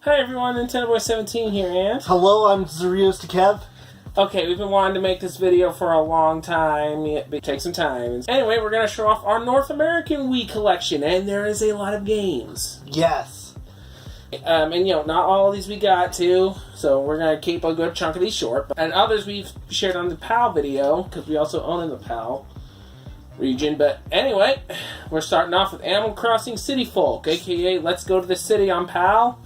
Hi everyone, Nintendo Boy 17 here, and... Hello, I'm Zerios to Kev. Okay, we've been wanting to make this video for a long time. It takes some time. Anyway, we're going to show off our North American Wii collection, and there is a lot of games. Yes. And not all of these we got to, so we're going to keep a good chunk of these short. And others we've shared on the PAL video, because we also own in the PAL region. But anyway, we're starting off with Animal Crossing City Folk, aka Let's Go to the City on PAL.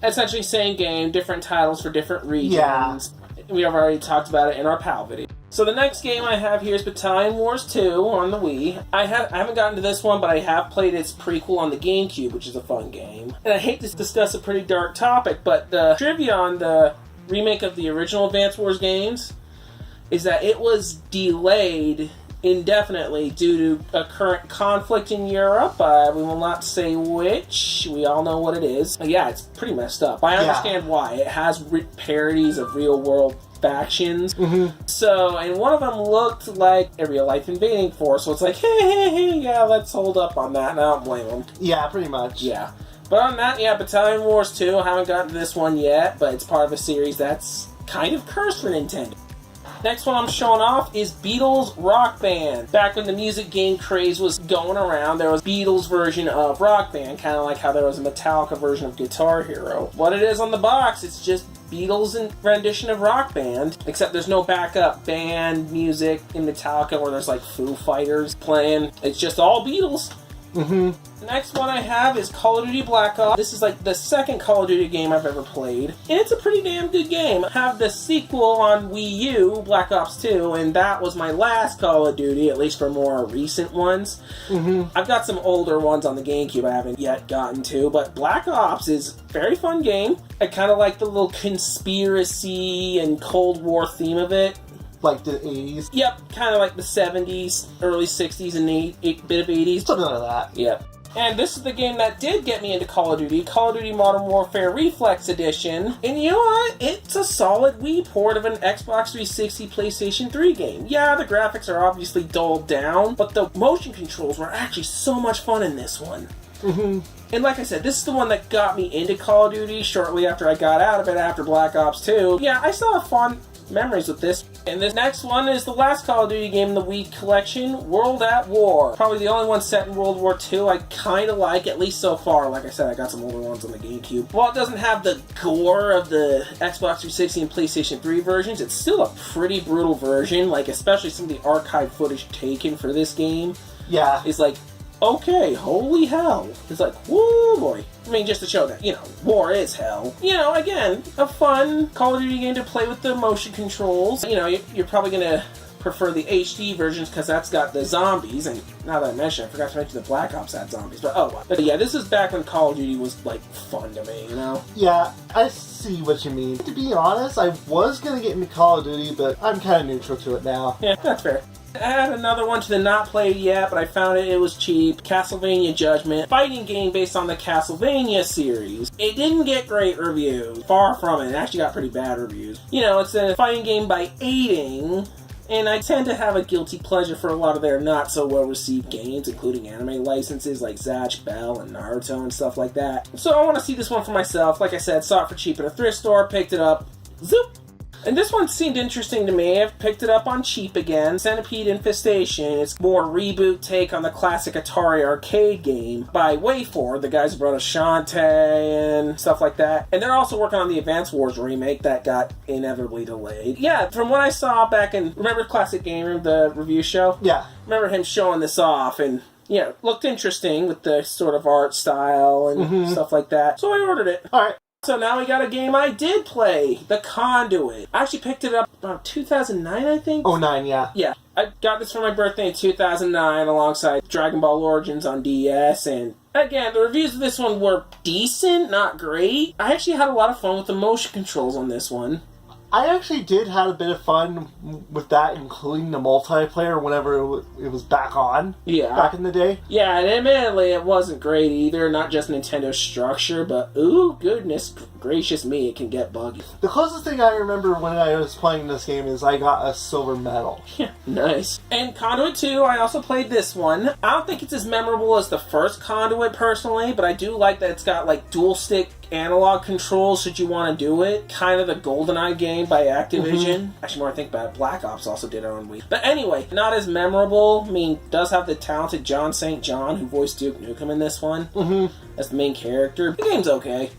Essentially same game, different titles for different regions. Yeah. We have already talked about it in our PAL video. So the next game I have here is Battalion Wars 2 on the Wii. I haven't gotten to this one, but I have played its prequel on the GameCube, which is a fun game. And I hate to discuss a pretty dark topic, but the trivia on the remake of the original Advance Wars games is that it was delayed indefinitely due to a current conflict in Europe. We will not say which. We all know what it is. But yeah, it's pretty messed up. I understand why. It has parodies of real-world factions. So, and one of them looked like a real-life invading force, so it's like, hey, yeah, let's hold up on that, and I don't blame them. Yeah, pretty much. Yeah. But on that, yeah, Battalion Wars 2, I haven't gotten to this one yet, but it's part of a series that's kind of cursed for Nintendo. Next one I'm showing off is Beatles Rock Band. Back when the music game craze was going around, there was Beatles version of Rock Band, kind of like how there was a Metallica version of Guitar Hero. What it is on the box, it's just Beatles and rendition of Rock Band, except there's no backup band music in Metallica where there's like Foo Fighters playing. It's just all Beatles. The next one I have is Call of Duty Black Ops. This is like the second Call of Duty game I've ever played, and it's a pretty damn good game. I have the sequel on Wii U, Black Ops 2, and that was my last Call of Duty, at least for more recent ones. I've got some older ones on the GameCube I haven't yet gotten to, but Black Ops is a very fun game. I kind of like the little conspiracy and Cold War theme of it. Like the 80s? Yep, kind of like the 70s, early 60s, and a bit of 80s. Something like that. Yep. And this is the game that did get me into Call of Duty Modern Warfare Reflex Edition. And you know what? It's a solid Wii port of an Xbox 360 PlayStation 3 game. Yeah, the graphics are obviously dulled down, but the motion controls were actually so much fun in this one. And like I said, this is the one that got me into Call of Duty shortly after I got out of it after Black Ops 2. Yeah, I still have fond memories with this. And this next one is the last Call of Duty game in the Wii collection, World at War. Probably the only one set in World War II I kind of like, at least so far. Like I said, I got some older ones on the GameCube. While it doesn't have the gore of the Xbox 360 and PlayStation 3 versions, it's still a pretty brutal version, like especially some of the archive footage taken for this game. Yeah. It's like, okay, holy hell. It's like, woo boy. I mean, just to show that, war is hell. Again, a fun Call of Duty game to play with the motion controls. You're probably going to prefer the HD versions because that's got the zombies. And now that I mention it, I forgot to mention the Black Ops had zombies. But oh well. But yeah, this is back when Call of Duty was, like, fun to me, Yeah, I see what you mean. To be honest, I was going to get into Call of Duty, but I'm kind of neutral to it now. Yeah, that's fair. I had another one to the not played yet, but I found it was cheap. Castlevania Judgment. Fighting game based on the Castlevania series. It didn't get great reviews. Far from it. It actually got pretty bad reviews. It's a fighting game by Aiding, and I tend to have a guilty pleasure for a lot of their not so well received games, including anime licenses like Zatch Bell and Naruto and stuff like that. So I want to see this one for myself. Like I said, saw it for cheap at a thrift store, picked it up. Zoop! And this one seemed interesting to me. I've picked it up on cheap again. Centipede Infestation. It's more reboot take on the classic Atari arcade game by WayForward, the guys who brought us Shantae and stuff like that. And they're also working on the Advance Wars remake that got inevitably delayed. Yeah, from what I saw back in, remember Classic Game Room, the review show? Yeah. Remember him showing this off, and looked interesting with the sort of art style and stuff like that. So I ordered it. Alright. So now we got a game I did play, The Conduit. I actually picked it up about 2009, I think? 09, yeah. Yeah. I got this for my birthday in 2009 alongside Dragon Ball Origins on DS, and again, the reviews of this one were decent, not great. I actually had a lot of fun with the motion controls on this one. I actually did have a bit of fun with that, including the multiplayer whenever it was back on. Yeah. Back in the day. Yeah, and admittedly, it wasn't great either. Not just Nintendo's structure, but ooh, goodness gracious me, it can get buggy. The closest thing I remember when I was playing this game is I got a silver medal. Yeah, nice. And Conduit 2, I also played this one. I don't think it's as memorable as the first Conduit, personally, but I do like that it's got, like, dual stick analog controls should you want to do it. Kind of the GoldenEye game by Activision. Actually, more I think about it, Black Ops also did it on Wii. But anyway, not as memorable. I mean, does have the talented John St. John, who voiced Duke Nukem in this one, as the main character. The game's okay.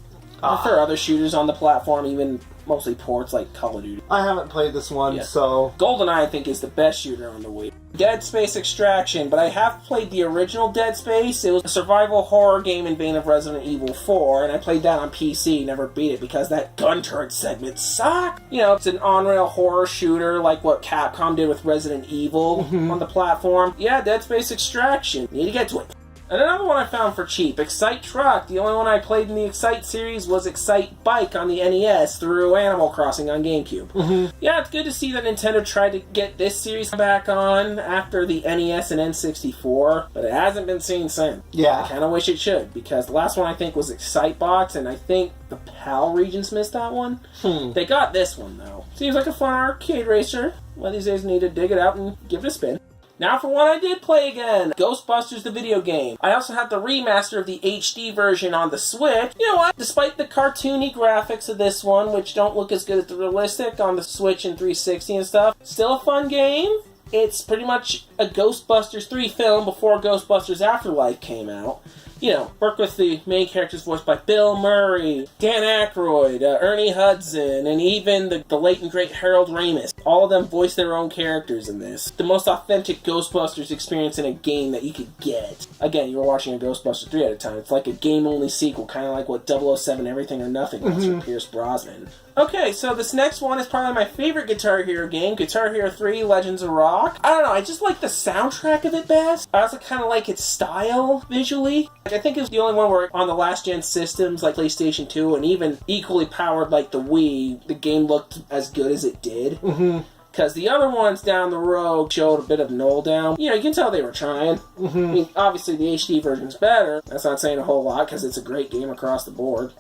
I prefer other shooters on the platform, even mostly ports like Call of Duty. I haven't played this one, so... GoldenEye, I think, is the best shooter on the Wii. Dead Space Extraction, but I have played the original Dead Space. It was a survival horror game in vein of Resident Evil 4, and I played that on PC, never beat it because that gun turret segment sucked. You know, it's an on-rail horror shooter like what Capcom did with Resident Evil on the platform. Yeah, Dead Space Extraction. Need to get to it. And another one I found for cheap, Excite Truck. The only one I played in the Excite series was Excite Bike on the NES through Animal Crossing on GameCube. Yeah, it's good to see that Nintendo tried to get this series back on after the NES and N64, but it hasn't been seen since. Yeah. I kind of wish it should, because the last one I think was Excite Box, and I think the PAL regions missed that one. They got this one, though. Seems like a fun arcade racer. One of these days I need to dig it out and give it a spin. Now for one I did play again, Ghostbusters the video game. I also have the remaster of the HD version on the Switch. You know what? Despite the cartoony graphics of this one, which don't look as good as the realistic on the Switch and 360 and stuff, still a fun game. It's pretty much a Ghostbusters 3 film before Ghostbusters Afterlife came out. You know, work with the main characters voiced by Bill Murray, Dan Aykroyd, Ernie Hudson, and even the late and great Harold Ramis. All of them voice their own characters in this. The most authentic Ghostbusters experience in a game that you could get. Again, you were watching a Ghostbusters 3 at a time. It's like a game-only sequel, kind of like what 007 Everything or Nothing was for Pierce Brosnan. Okay, so this next one is probably my favorite Guitar Hero game, Guitar Hero 3 Legends of Rock. I don't know, I just like the soundtrack of it best. I also kind of like its style visually. I think it was the only one where on the last-gen systems like PlayStation 2 and even equally powered like the Wii, the game looked as good as it did. Because the other ones down the road showed a bit of null down. You know, you can tell they were trying. I mean, obviously the HD version's better. That's not saying a whole lot because it's a great game across the board.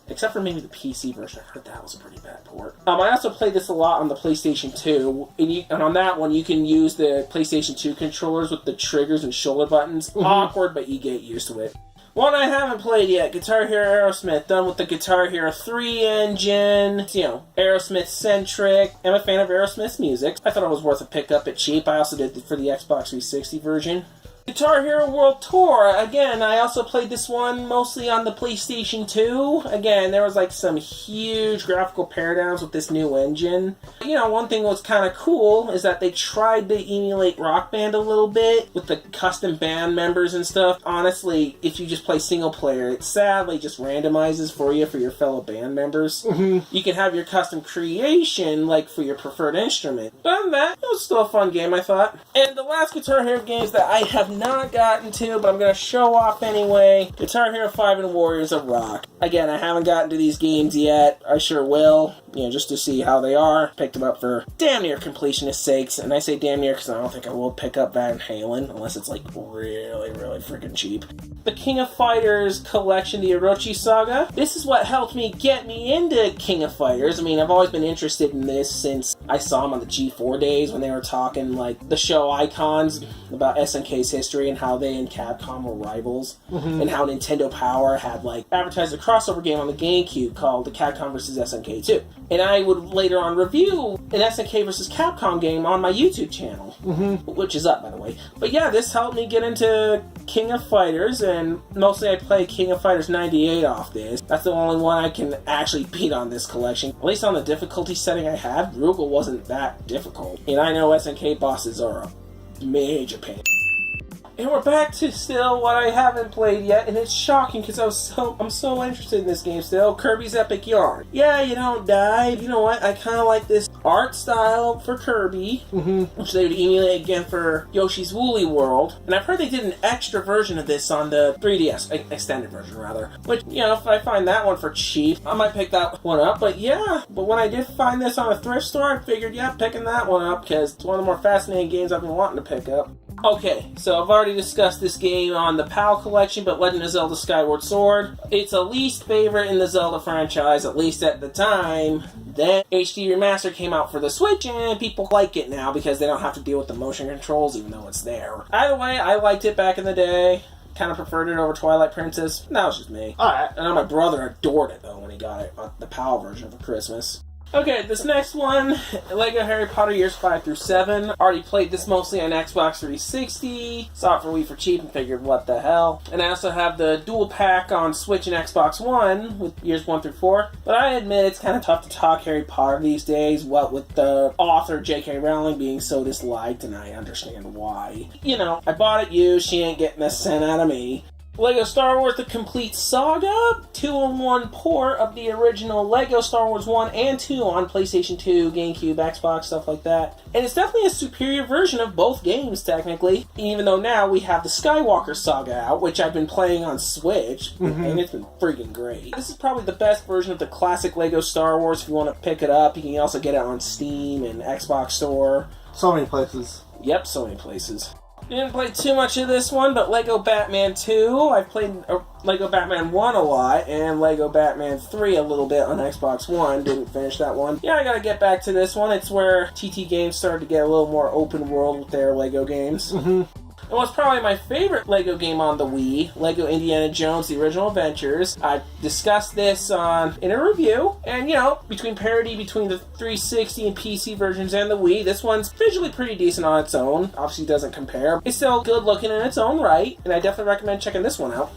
Except for maybe the PC version. I heard that was a pretty bad port. I also played this a lot on the PlayStation 2. And on that one, you can use the PlayStation 2 controllers with the triggers and shoulder buttons. Awkward, but you get used to it. One I haven't played yet, Guitar Hero Aerosmith, done with the Guitar Hero 3 engine. You know, Aerosmith-centric. I'm a fan of Aerosmith's music. I thought it was worth a pickup at cheap. I also did it for the Xbox 360 version. Guitar Hero World Tour. Again, I also played this one mostly on the PlayStation 2. Again, there was like some huge graphical paradigms with this new engine. You know, one thing that was kind of cool is that they tried to emulate Rock Band a little bit with the custom band members and stuff. Honestly, if you just play single player, it sadly just randomizes for you for your fellow band members. You can have your custom creation, like for your preferred instrument. But other than that, it was still a fun game, I thought. And the last Guitar Hero games that I have not gotten to, but I'm going to show off anyway. Guitar Hero 5 and Warriors of Rock. Again, I haven't gotten to these games yet. I sure will, you know, just to see how they are. Picked them up for damn near completionist sakes, and I say damn near because I don't think I will pick up Van Halen unless it's like really, really freaking cheap. The King of Fighters collection, the Orochi Saga. This is what helped me get me into King of Fighters. I mean, I've always been interested in this since I saw them on the G4 days when they were talking like the show icons about SNK's history and how they and Capcom were rivals, and how Nintendo Power had like advertised a crossover game on the GameCube called the Capcom vs. SNK 2. And I would later on review an SNK vs. Capcom game on my YouTube channel, which is up, by the way. But yeah, this helped me get into King of Fighters, and mostly I play King of Fighters 98 off this. That's the only one I can actually beat on this collection. At least on the difficulty setting I had, Rugal wasn't that difficult. And I know SNK bosses are a major pain. And we're back to still what I haven't played yet, and it's shocking because I'm so interested in this game still. Kirby's Epic Yarn. Yeah, you don't die. You know what? I kind of like this art style for Kirby, which they would emulate again for Yoshi's Woolly World. And I've heard they did an extra version of this on the 3DS, extended version rather. Which, you know, if I find that one for cheap, I might pick that one up. But yeah, but when I did find this on a thrift store, I figured, yeah, picking that one up because it's one of the more fascinating games I've been wanting to pick up. Okay, so I've already discussed this game on the PAL collection, but Legend of Zelda Skyward Sword. It's a least favorite in the Zelda franchise, at least at the time. Then HD Remaster came out for the Switch, and people like it now because they don't have to deal with the motion controls, even though it's there. Either way, I liked it back in the day. kind of preferred it over Twilight Princess. That was just me. Alright. I know my brother adored it, though, when he got it, the PAL version for Christmas. Okay, this next one, Lego Harry Potter Years 5 through 7. Already played this mostly on Xbox 360. Saw it for Wii for cheap and figured, what the hell. And I also have the dual pack on Switch and Xbox One with Years 1 through 4. But I admit it's kind of tough to talk Harry Potter these days, what with the author J.K. Rowling being so disliked, and I understand why. You know, I bought it used, she ain't getting a cent out of me. Lego Star Wars The Complete Saga, 2-in-1 port of the original Lego Star Wars 1 and 2 on PlayStation 2, GameCube, Xbox, stuff like that. And it's definitely a superior version of both games, technically, even though now we have the Skywalker Saga out, which I've been playing on Switch, and it's been freaking great. This is probably the best version of the classic Lego Star Wars if you want to pick it up. You can also get it on Steam and Xbox Store. So many places. Yep, so many places. Didn't play too much of this one, but Lego Batman 2, I've played Lego Batman 1 a lot, and Lego Batman 3 a little bit on Xbox One. Didn't finish that one. Yeah, I gotta get back to this one. It's where TT Games started to get a little more open world with their Lego games. And what's probably my favorite Lego game on the Wii, Lego Indiana Jones The Original Adventures. I discussed this in a review, and you know, between parity between the 360 and PC versions and the Wii, this one's visually pretty decent on its own. Obviously doesn't compare. It's still good looking in its own right, and I definitely recommend checking this one out.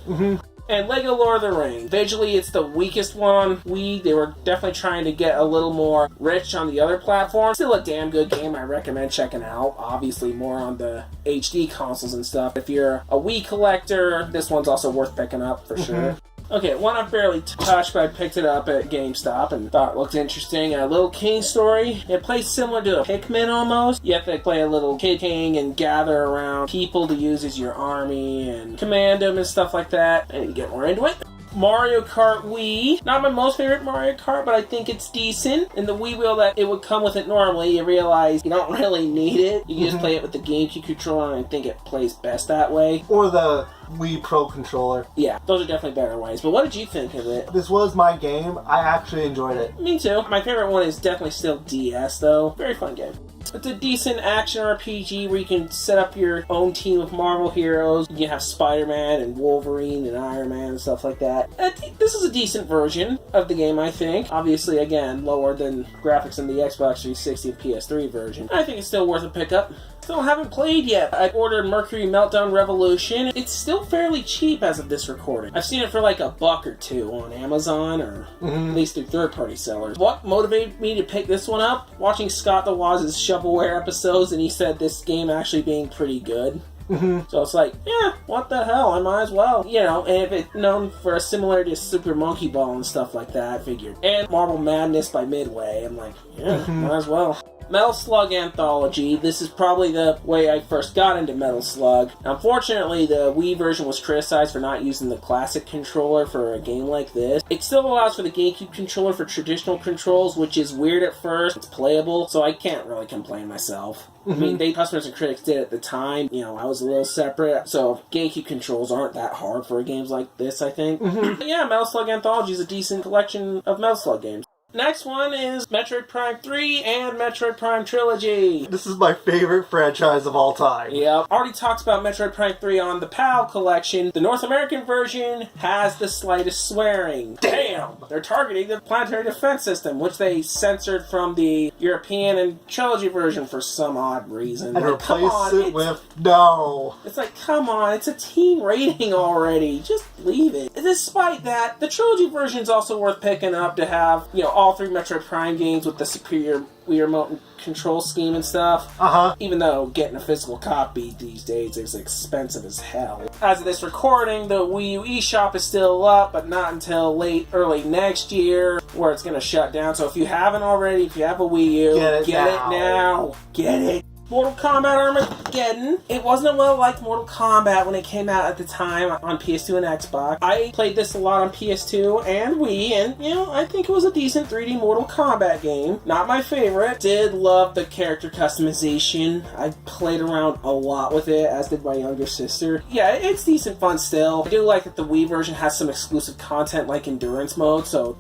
And Lego Lord of the Rings. Visually, it's the weakest one on Wii. They were definitely trying to get a little more rich on the other platforms. Still a damn good game I recommend checking out. Obviously, more on the HD consoles and stuff. If you're a Wii collector, this one's also worth picking up for sure. Okay, one I've barely touched, but I picked it up at GameStop and thought it looked interesting. A Little King story. It plays similar to a Pikmin almost. You have to play a little kid king and gather around people to use as your army and command them and stuff like that. And you get more into it. Mario Kart Wii. Not my most favorite Mario Kart, but I think it's decent. And the Wii wheel that it would come with it normally, you realize you don't really need it. You can just play it with the GameCube controller, and I think it plays best that way. Or the Wii Pro controller. Yeah, those are definitely better ways. But what did you think of it? This was my game. I actually enjoyed it. Me too. My favorite one is definitely still DS, though. Very fun game. It's a decent action RPG where you can set up your own team of Marvel heroes. You have Spider-Man and Wolverine and Iron Man and stuff like that. This is a decent version of the game, I think. Obviously, again, lower than graphics in the Xbox 360 and PS3 version. I think it's still worth a pickup. Still haven't played yet. I ordered Mercury Meltdown Revolution. It's still fairly cheap as of this recording. I've seen it for like $1 or $2 on Amazon, or at least through third-party sellers. What motivated me to pick this one up? Watching Scott the Waz's shovelware episodes, and he said this game actually being pretty good. So it's like, yeah, what the hell, I might as well. You know, and if it's known for a similarity to Super Monkey Ball and stuff like that, I figured. And Marble Madness by Midway, I'm like, yeah, might as well. Metal Slug Anthology. This is probably the way I first got into Metal Slug. Unfortunately, the Wii version was criticized for not using the classic controller for a game like this. It still allows for the GameCube controller for traditional controls, which is weird at first. It's playable, so I can't really complain myself. I mean, customers and critics did at the time. You know, I was a little separate, so GameCube controls aren't that hard for games like this, I think. But yeah, Metal Slug Anthology is a decent collection of Metal Slug games. Next one is Metroid Prime 3 and Metroid Prime Trilogy. This is my favorite franchise of all time. Yep. Already talked about Metroid Prime 3 on the PAL collection. The North American version has the slightest swearing. Damn! They're targeting the planetary defense system, which they censored from the European and Trilogy version for some odd reason. And replace it with no. It's like, come on, it's a teen rating already. Just leave it. Despite that, the Trilogy version is also worth picking up to have, you know, all 3 Metroid Prime games with the superior Wii remote control scheme and stuff. Even though getting a physical copy these days is expensive as hell. As of this recording, the Wii U eShop is still up, but not until early next year, where it's going to shut down. So if you haven't already, if you have a Wii U, get it now. Get it. Mortal Kombat Armageddon. It wasn't well liked Mortal Kombat when it came out at the time on PS2 and Xbox. I played this a lot on PS2 and Wii, and, you know, I think it was a decent 3D Mortal Kombat game. Not my favorite. Did love the character customization. I played around a lot with it, as did my younger sister. Yeah, it's decent fun still. I do like that the Wii version has some exclusive content like Endurance Mode, so,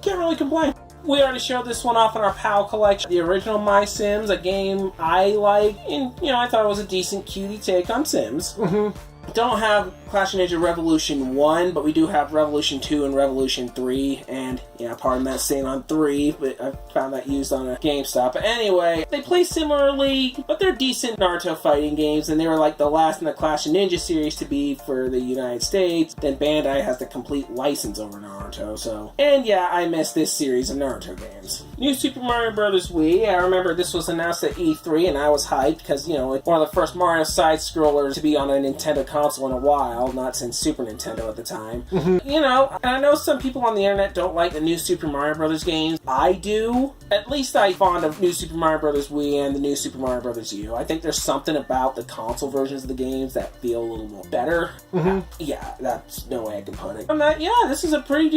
can't really complain. We already showed this one off in our PAL collection. The original My Sims, a game I like, and, you know, I thought it was a decent, cutie take on Sims. Don't have Clash of Ninja Revolution 1, but we do have Revolution 2 and Revolution 3, and yeah, pardon that saying on 3, but I found that used on a GameStop. But anyway, they play similarly, but they're decent Naruto fighting games, and they were like the last in the Clash of Ninja series to be for the United States. Then Bandai has the complete license over Naruto, so... And yeah, I missed this series of Naruto games. New Super Mario Bros. Wii, I remember this was announced at E3, and I was hyped, because, you know, it's one of the first Mario side-scrollers to be on a Nintendo console in a while, not since Super Nintendo at the time. You know, and I know some people on the internet don't like the new Super Mario Bros. Games. I do. At least I'm fond of New Super Mario Bros. Wii and the new Super Mario Bros. U. I think there's something about the console versions of the games that feel a little more better. Yeah, that's no way I can put it. And that, yeah, this is a pretty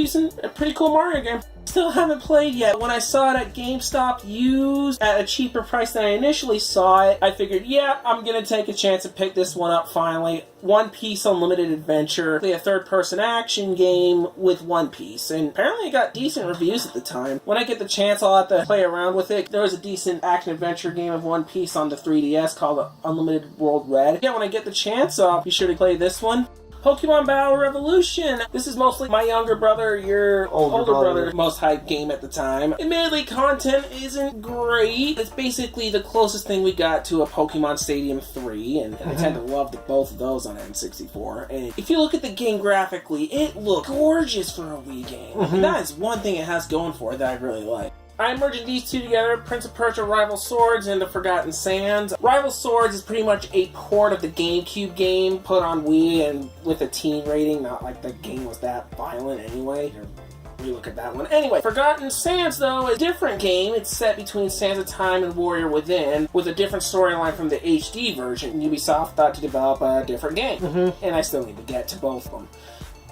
cool Mario game. Still haven't played yet. When I saw it at GameStop used at a cheaper price than I initially saw it, I figured, yeah, I'm gonna take a chance and pick this one up finally. One Piece Unlimited Adventure, a third-person action game with One Piece, and apparently it got decent reviews at the time. When I get the chance, I'll have to play around with it. There was a decent action-adventure game of One Piece on the 3DS called Unlimited World Red. Yeah, when I get the chance, I'll be sure to play this one. Pokemon Battle Revolution. This is mostly my younger brother, your older brother's most hyped game at the time. Admittedly, content isn't great. It's basically the closest thing we got to a Pokemon Stadium 3, and I tend to love both of those on N64. And if you look at the game graphically, it looks gorgeous for a Wii game. And that is one thing it has going for it that I really like. I'm merging these two together, Prince of Persia Rival Swords and The Forgotten Sands. Rival Swords is pretty much a port of the GameCube game put on Wii and with a teen rating, not like the game was that violent anyway. You look at that one. Anyway, Forgotten Sands, though, is a different game. It's set between Sands of Time and Warrior Within, with a different storyline from the HD version. Ubisoft thought to develop a different game, and I still need to get to both of them.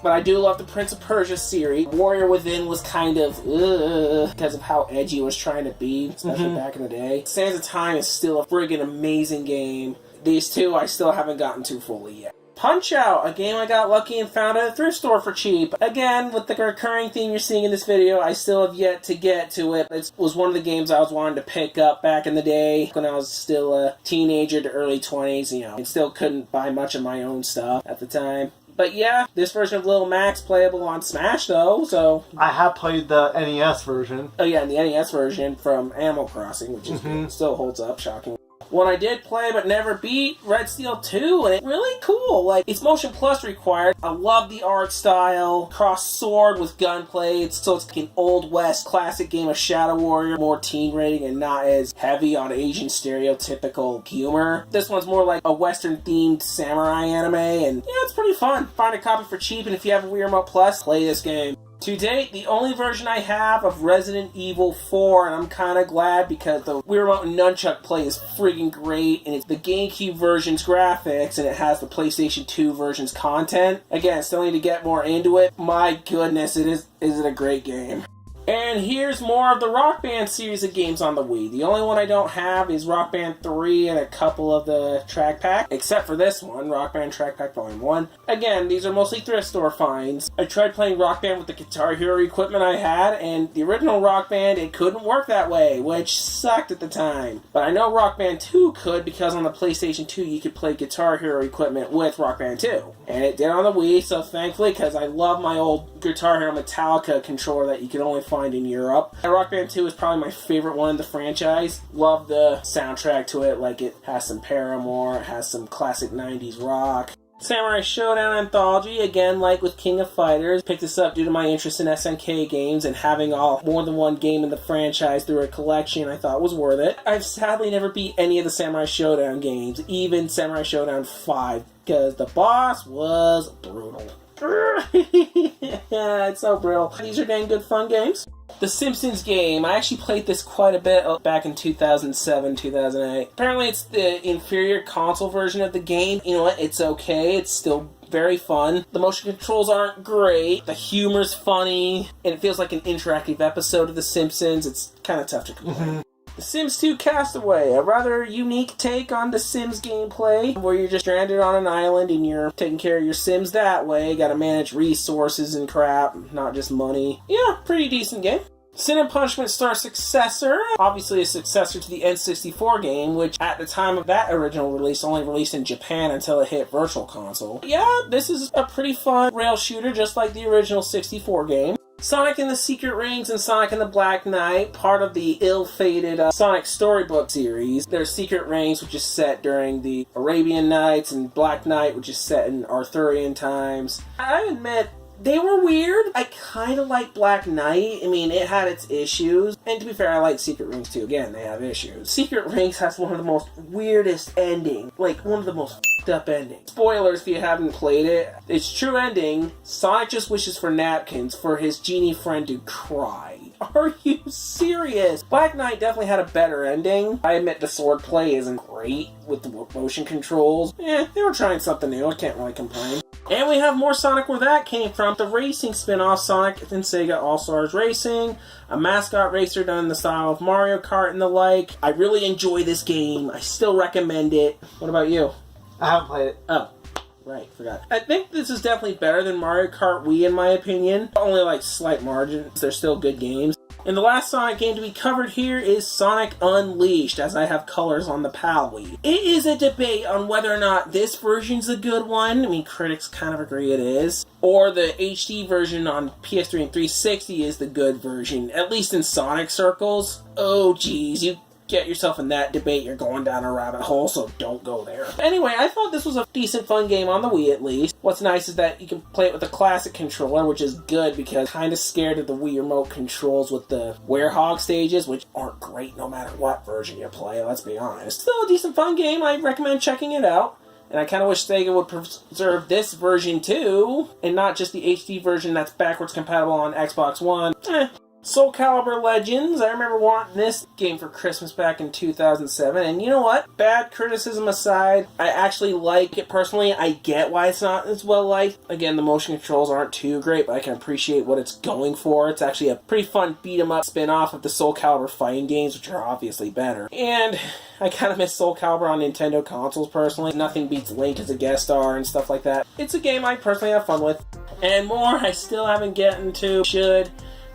But I do love the Prince of Persia series. Warrior Within was kind of because of how edgy it was trying to be, especially back in the day. Sands of Time is still a friggin' amazing game. These two I still haven't gotten to fully yet. Punch-Out!, a game I got lucky and found at a thrift store for cheap. Again, with the recurring theme you're seeing in this video, I still have yet to get to it. It was one of the games I was wanting to pick up back in the day when I was still a teenager to early 20s, you know, and still couldn't buy much of my own stuff at the time. But yeah, this version of Little Max playable on Smash though, so... I have played the NES version. Oh yeah, and the NES version from Animal Crossing, which is good. Still holds up, shocking. One I did play but never beat, Red Steel 2, and it's really cool. Like, it's Motion Plus required. I love the art style, cross-sword with gunplay. So it's like an Old West classic game of Shadow Warrior, more teen rating and not as heavy on Asian stereotypical humor. This one's more like a Western-themed samurai anime, and yeah, it's pretty fun. Find a copy for cheap, and if you have a Wii Remote Plus, play this game. To date, the only version I have of Resident Evil 4, and I'm kind of glad because the Wii Remote and Nunchuck play is friggin' great, and it's the GameCube version's graphics, and it has the PlayStation 2 version's content. Again, still need to get more into it. My goodness, is it a great game. And here's more of the Rock Band series of games on the Wii. The only one I don't have is Rock Band 3 and a couple of the track packs, except for this one, Rock Band Track Pack Volume 1. Again, these are mostly thrift store finds. I tried playing Rock Band with the Guitar Hero equipment I had, and the original Rock Band, it couldn't work that way, which sucked at the time. But I know Rock Band 2 could, because on the PlayStation 2 you could play Guitar Hero equipment with Rock Band 2. And it did on the Wii, so thankfully, because I love my old Guitar Hero Metallica controller that you can only find in Europe. And Rock Band 2 is probably my favorite one in the franchise. Love the soundtrack to it, like it has some Paramore, it has some classic 90s rock. Samurai Showdown Anthology, again like with King of Fighters, picked this up due to my interest in SNK games and having more than one game in the franchise through a collection I thought was worth it. I've sadly never beat any of the Samurai Showdown games, even Samurai Showdown 5, because the boss was brutal. Yeah, it's so brutal. These are dang good fun games. The Simpsons game, I actually played this quite a bit back in 2007, 2008. Apparently it's the inferior console version of the game. You know what, it's okay, it's still very fun. The motion controls aren't great, the humor's funny, and it feels like an interactive episode of The Simpsons. It's kind of tough to complain. The Sims 2 Castaway, a rather unique take on the Sims gameplay, where you're just stranded on an island and you're taking care of your Sims that way. Gotta manage resources and crap, not just money. Yeah, pretty decent game. Sin and Punishment Star Successor, obviously a successor to the N64 game, which at the time of that original release only released in Japan until it hit Virtual Console. Yeah, this is a pretty fun rail shooter, just like the original 64 game. Sonic and the Secret Rings and Sonic and the Black Knight, part of the ill-fated Sonic Storybook series. There's Secret Rings, which is set during the Arabian Nights, and Black Knight, which is set in Arthurian times. I admit, they were weird. I kind of like Black Knight. I mean, it had its issues. And to be fair, I like Secret Rings too. Again, they have issues. Secret Rings has one of the most weirdest endings. Like, one of the most f***ed up endings. Spoilers if you haven't played it. Its true ending, Sonic just wishes for napkins for his genie friend to cry. Are you serious? Black Knight definitely had a better ending. I admit the swordplay isn't great with the motion controls. They were trying something new. I can't really complain. And we have more Sonic where that came from. The racing spin-off, Sonic and Sega All-Stars Racing. A mascot racer done in the style of Mario Kart and the like. I really enjoy this game. I still recommend it. What about you? I haven't played it. Oh. Right, forgot. I think this is definitely better than Mario Kart Wii in my opinion. Only like slight margins. They're still good games. And the last Sonic game to be covered here is Sonic Unleashed, as I have colors on the PAL Wii. It is a debate on whether or not this version's a good one. I mean, critics kind of agree it is. Or the HD version on PS3 and 360 is the good version, at least in Sonic circles. Oh, geez, you get yourself in that debate, you're going down a rabbit hole, so don't go there. Anyway, I thought this was a decent, fun game on the Wii, at least. What's nice is that you can play it with a classic controller, which is good, because I'm kind of scared of the Wii Remote controls with the Werehog stages, which aren't great no matter what version you play, let's be honest. Still a decent, fun game. I recommend checking it out. And I kind of wish Sega would preserve this version, too, and not just the HD version that's backwards compatible on Xbox One. Soul Calibur Legends. I remember wanting this game for Christmas back in 2007, and you know what? Bad criticism aside, I actually like it personally. I get why it's not as well liked. Again, the motion controls aren't too great, but I can appreciate what it's going for. It's actually a pretty fun beat-em-up spin-off of the Soul Calibur fighting games, which are obviously better. And I kind of miss Soul Calibur on Nintendo consoles, personally. Nothing beats Link as a guest star and stuff like that. It's a game I personally have fun with. And more I still haven't gotten to. Should.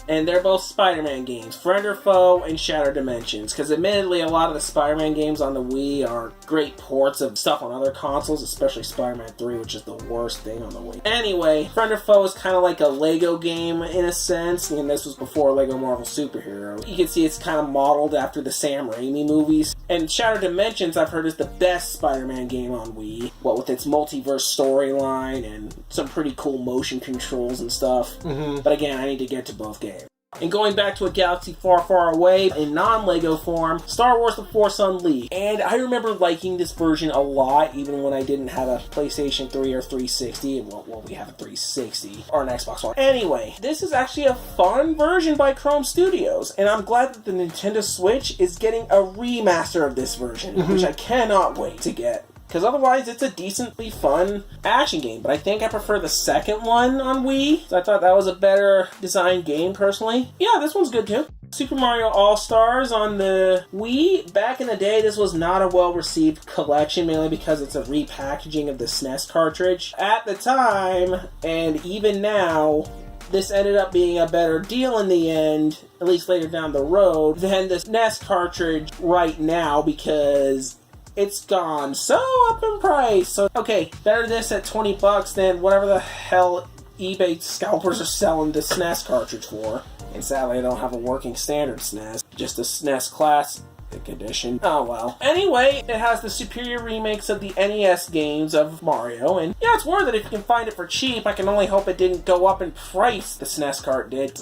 And they're both Spider-Man games, Friend or Foe and Shattered Dimensions. Because admittedly, a lot of the Spider-Man games on the Wii are great ports of stuff on other consoles, especially Spider-Man 3, which is the worst thing on the Wii. Anyway, Friend or Foe is kind of like a Lego game in a sense, and this was before Lego Marvel Superhero. You can see it's kind of modeled after the Sam Raimi movies. And Shattered Dimensions, I've heard, is the best Spider-Man game on Wii. What with its multiverse storyline and some pretty cool motion controls and stuff. But again, I need to get to both games. And going back to a galaxy far, far away, in non-Lego form, Star Wars The Force Unleashed. And I remember liking this version a lot, even when I didn't have a PlayStation 3 or 360. Well, we have a 360, or an Xbox One. Anyway, this is actually a fun version by Chrome Studios, and I'm glad that the Nintendo Switch is getting a remaster of this version, which I cannot wait to get. Because otherwise, it's a decently fun action game. But I think I prefer the second one on Wii. So I thought that was a better designed game, personally. Yeah, this one's good, too. Super Mario All-Stars on the Wii. Back in the day, this was not a well-received collection, mainly because it's a repackaging of the SNES cartridge. At the time, and even now, this ended up being a better deal in the end, at least later down the road, than the SNES cartridge right now, because it's gone so up in price. So, okay, better this at $20 than whatever the hell eBay scalpers are selling the SNES cartridge for. And sadly, I don't have a working standard SNES, just a SNES Classic Edition. Oh well. Anyway, it has the superior remakes of the NES games of Mario, and yeah, it's worth it if you can find it for cheap. I can only hope it didn't go up in price, the SNES cart did.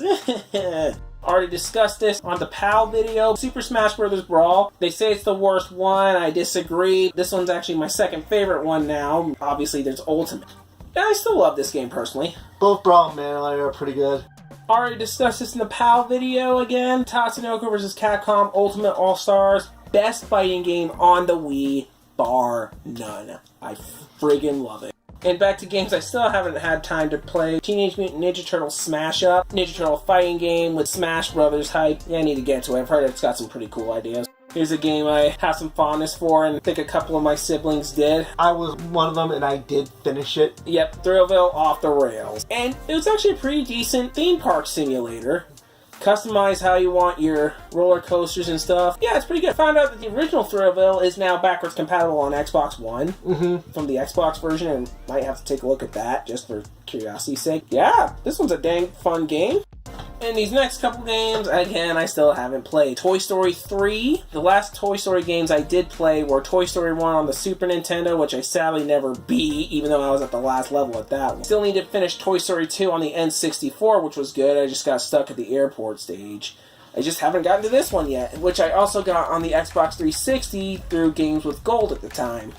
Already discussed this on the PAL video. Super Smash Bros. Brawl. They say it's the worst one. I disagree. This one's actually my second favorite one now. Obviously, there's Ultimate. And I still love this game, personally. Both Brawl and Melee are pretty good. Already discussed this in the PAL video again. Tatsunoko vs. Capcom Ultimate All-Stars. Best fighting game on the Wii, bar none. I friggin' love it. And back to games I still haven't had time to play. Teenage Mutant Ninja Turtles Smash Up. Ninja Turtle fighting game with Smash Brothers hype. Yeah, I need to get to it. I've heard it's got some pretty cool ideas. Here's a game I have some fondness for, and I think a couple of my siblings did. I was one of them, and I did finish it. Yep, Thrillville off the rails. And it was actually a pretty decent theme park simulator. customize how you want your roller coasters and stuff. Yeah, it's pretty good. Found out that the original Thrillville is now backwards compatible on Xbox One from the Xbox version, and might have to take a look at that just for curiosity's sake. Yeah, this one's a dang fun game. And these next couple games, again, I still haven't played. Toy Story 3. The last Toy Story games I did play were Toy Story 1 on the Super Nintendo, which I sadly never beat, even though I was at the last level at that one. Still need to finish Toy Story 2 on the N64, which was good. I just got stuck at the airport stage. I just haven't gotten to this one yet, which I also got on the Xbox 360 through Games with Gold at the time.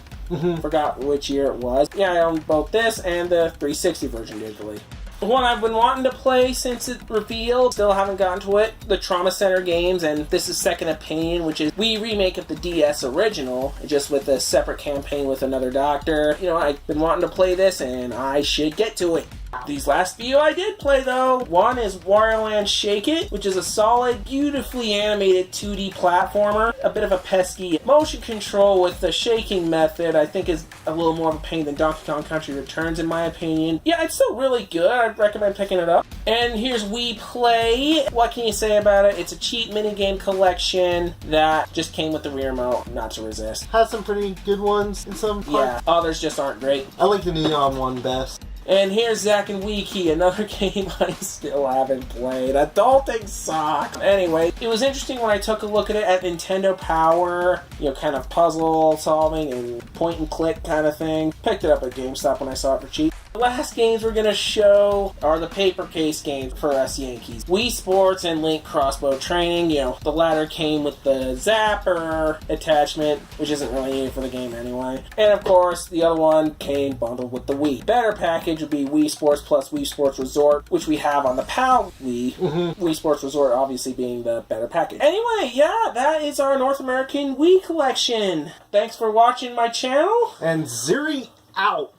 Forgot which year it was. Yeah, I own both this and the 360 version digitally. One I've been wanting to play since it revealed, still haven't gotten to it, the Trauma Center games, and this is Second Opinion, which is Wii remake of the DS original, just with a separate campaign with another doctor. You know, I've been wanting to play this, and I should get to it. These last few I did play, though. One is Wario Land Shake It, which is a solid, beautifully animated 2D platformer. A bit of a pesky motion control with the shaking method, I think is a little more of a pain than Donkey Kong Country Returns, in my opinion. Yeah, it's still really good. I'd recommend picking it up. And here's Wii Play. What can you say about it? It's a cheap minigame collection that just came with the Wii remote, not to resist. Has some pretty good ones in some parts. Yeah, others just aren't great. I like the Neon one best. And here's Zack and Wiki, another game I still haven't played. Adulting sucks. Anyway, it was interesting when I took a look at it at Nintendo Power, you know, kind of puzzle solving and point and click kind of thing. Picked it up at GameStop when I saw it for cheap. The last games we're going to show are the paper case games for us Yankees. Wii Sports and Link Crossbow Training. You know, the latter came with the Zapper attachment, which isn't really needed for the game anyway. And of course, the other one came bundled with the Wii. Better package would be Wii Sports plus Wii Sports Resort, which we have on the PAL Wii. Wii Sports Resort obviously being the better package. Anyway, yeah, that is our North American Wii collection. Thanks for watching my channel. And Zeri out.